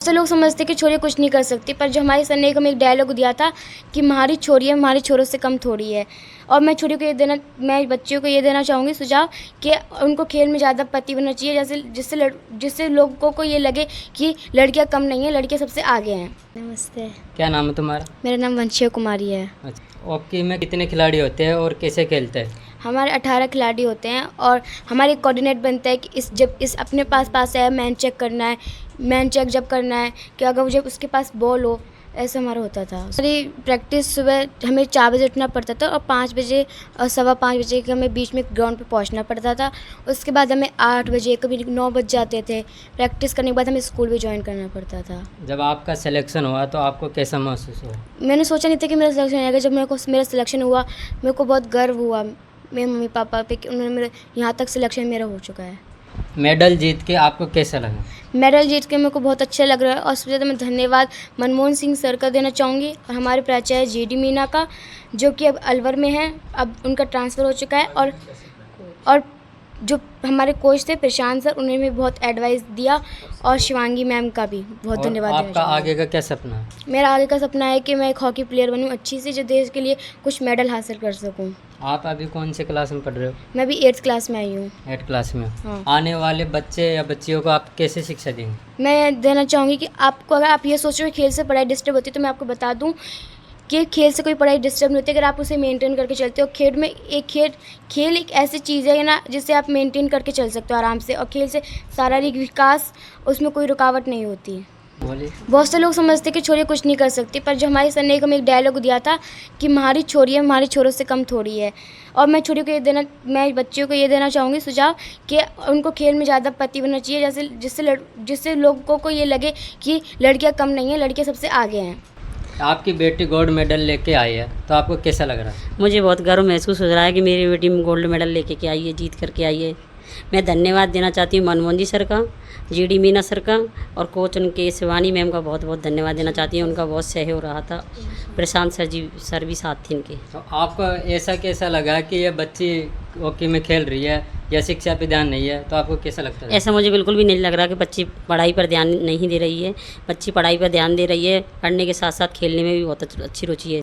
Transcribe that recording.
तो लोग समझते कि छोरी कुछ नहीं कर सकती, पर जो हमारे सर ने हमें एक डायलॉग दिया था कि हमारी छोरी है हमारी छोरों से कम थोड़ी है। और मैं मैं बच्चियों को ये देना चाहूँगी सुझाव कि उनको खेल में ज़्यादा पति बनना चाहिए, जिससे लोगों को ये लगे कि लड़कियाँ कम नहीं हैं, लड़कियाँ सबसे आगे हैं। नमस्ते, क्या नाम है तुम्हारा? मेरा नाम वंशिया कुमारी है। अच्छा, हॉकी में कितने खिलाड़ी होते हैं और कैसे खेलते हैं? हमारे 18 खिलाड़ी होते हैं और हमारे कोऑर्डिनेट बनता है कि जब अपने पास है मैन चेक करना है, मैन चेक जब करना है कि अगर जब उसके पास बॉल हो, ऐसा हमारा होता था। सारी प्रैक्टिस सुबह हमें 4 बजे उठना पड़ता था और 5 बजे और 5:15 बजे के हमें बीच में ग्राउंड पे पहुंचना पड़ता था। उसके बाद हमें 8 बजे कभी 9 बज जाते थे। प्रैक्टिस करने के बाद हमें स्कूल भी ज्वाइन करना पड़ता था। जब आपका सिलेक्शन हुआ तो आपको कैसा महसूस हुआ? मैंने सोचा नहीं था कि मेरा सिलेक्शन आएगा। जब मेरा सिलेक्शन हुआ, मेरे को बहुत गर्व हुआ मेरे मम्मी पापा पे कि उन्होंने मेरे यहाँ तक सिलेक्शन मेरा हो चुका है। मेडल जीत के आपको कैसा लगा? मेडल जीत के मेरे को बहुत अच्छा लग रहा है और सबसे ज़्यादा मैं धन्यवाद मनमोहन सिंह सर का देना चाहूँगी और हमारे प्राचार्य जीडी मीना का, जो कि अब अलवर में है। अब उनका ट्रांसफ़र हो चुका है और जो हमारे कोच थे प्रशांत सर, उन्होंने भी बहुत एडवाइस दिया और शिवांगी मैम का भी बहुत और धन्यवाद देना आपका चाहूँगी। आगे का क्या सपना है? मेरा आगे का सपना है कि मैं एक हॉकी प्लेयर बनूँ अच्छी सी, जो देश के लिए कुछ मेडल हासिल कर सकूँ। आप अभी कौन से क्लास में पढ़ रहे हो? मैं भी 8th क्लास में आई हूँ। 8 क्लास में। हाँ। आने वाले बच्चे या बच्चियों को आप कैसे शिक्षा देंगे? मैं देना चाहूँगी कि आपको, अगर आप ये सोच रहे हो खेल से पढ़ाई डिस्टर्ब होती है, तो मैं आपको बता दूँ कि खेल से कोई पढ़ाई डिस्टर्ब नहीं होती अगर आप उसे मेंटेन करके चलते हो। खेल एक ऐसी चीज़ है ना, जिसे आप मेंटेन करके चल सकते हो आराम से, और खेल से शारीरिक विकास, उसमें कोई रुकावट नहीं होती। बोलिए। बहुत से लोग समझते कि छोरी कुछ नहीं कर सकती, पर जो हमारे सर ने हमें एक डायलॉग दिया था कि हमारी छोरी है हमारी छोरों से कम थोड़ी है। और मैं बच्चियों को ये देना चाहूँगी सुझाव कि उनको खेल में ज़्यादा पति बनना चाहिए, जिससे लोगों को ये लगे कि लड़कियाँ कम नहीं हैं, लड़कियाँ सबसे आगे हैं। आपकी बेटी गोल्ड मेडल लेके आई है तो आपको कैसा लग रहा है? मुझे बहुत गर्व महसूस हो रहा है कि मेरी बेटी गोल्ड मेडल लेके के आई है, जीत करके आई है। मैं धन्यवाद देना चाहती हूँ मनमोहन जी सर का, जीडी मीना सर का, और कोच उनके शिवानी मैम का बहुत बहुत धन्यवाद देना चाहती हूँ। उनका बहुत सहयोग रहा था। प्रशांत सर भी साथ थे इनके। तो आपको ऐसा कैसा लगा कि ये बच्ची हॉकी में खेल रही है या शिक्षा पे ध्यान नहीं है, तो आपको कैसा लगता है? ऐसा मुझे बिल्कुल भी नहीं लग रहा कि बच्ची पढ़ाई पर ध्यान नहीं दे रही है। बच्ची पढ़ाई पर ध्यान दे रही है, पढ़ने के साथ साथ खेलने में भी बहुत अच्छी रुचि है।